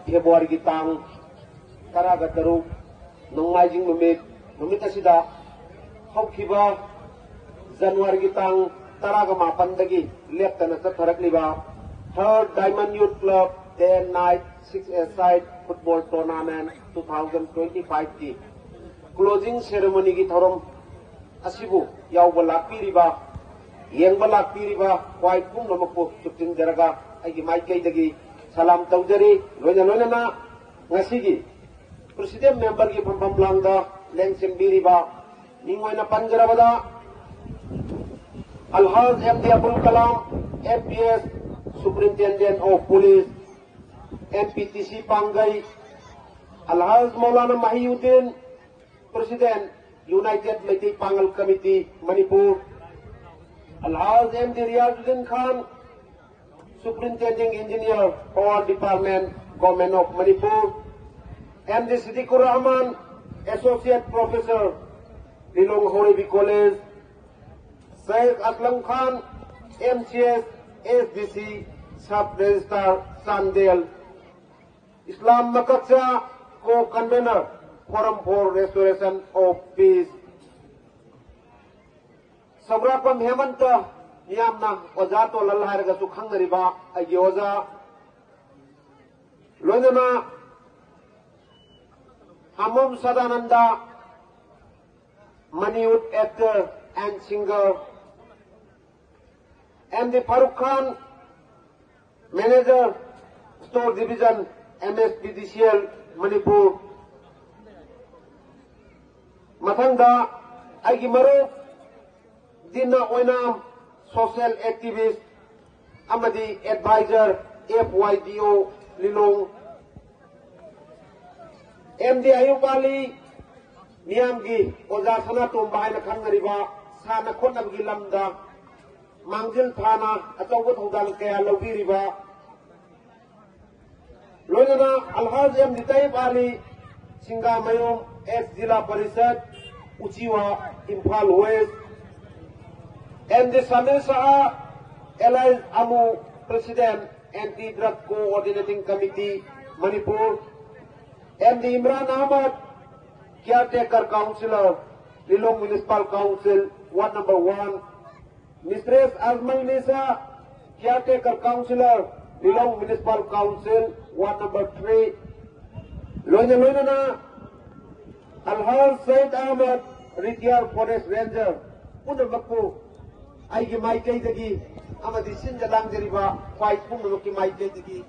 February ki tang taraga taruk nongmaijing numit asida hokhiba January ki tang taraga mapandagi leptana satharakliba third Diamond Youth Club Day and Night 6-a-side football tournament 2025 ki closing ceremony ki thorom asibu yauba lakpiriba yengba lakpiriba kwai pumnamaku chuptin jaraga aigi maikai dagi salam taujari loina na ngasigi president member ki phampam langda lengsim biriba ningoina panjarabada Alhaj MD Abdul Kalam MPS Superintendent of Police MPTC Pangai Alhaj Maulana Mahiuddin President United Meitei Pangal Committee Manipur Alhaj MD Riyazuddin Khan Superintending Engineer Power Department Government of Manipur MD Siddiqur Rahman Associate Professor Lilong Horebi College Syed Aslam Khan MCS SDC Sub Registrar Sandel Islam Makatsa Co-Convener Forum for Restoration of Peace Sabrapam Hemanta Yamna Ojato Lalharaga Sukhangariba Agioza Lonana Hamum Sadananda Maniud actor and singer MD Farooq Khan Manager Store Division MSPDCL Manipur Mathangda Aigi Maruf Dina Oinam Social Activist Amadi Advisor FYDO Lilong MD Ayub Ali Niamgi Oza Sanatum Bahina Kangariba Sana Konabgi Lamda Mangjil Thana Atawa Thudal Kaya Logiriba Loinana Alhaj MD Tayyib Ali Singa Mayom ex Zila Parishad Uchiwa Imphal West MD Samir Saha Elias Amu President Anti-Drug Coordinating Committee Manipur MD Imran Ahmad Caretaker Councillor Lilong Municipal Council Ward number 1 Mistress Azmal Nisa Caretaker Councillor Lilong Municipal Council Ward number 3 Loina Alhaj Said Ahmed Retired Forest Ranger Unamaku Aigi Maikai Dagi Amadi Sinjalang Jariba Fight Pumaluki Maikai Dagi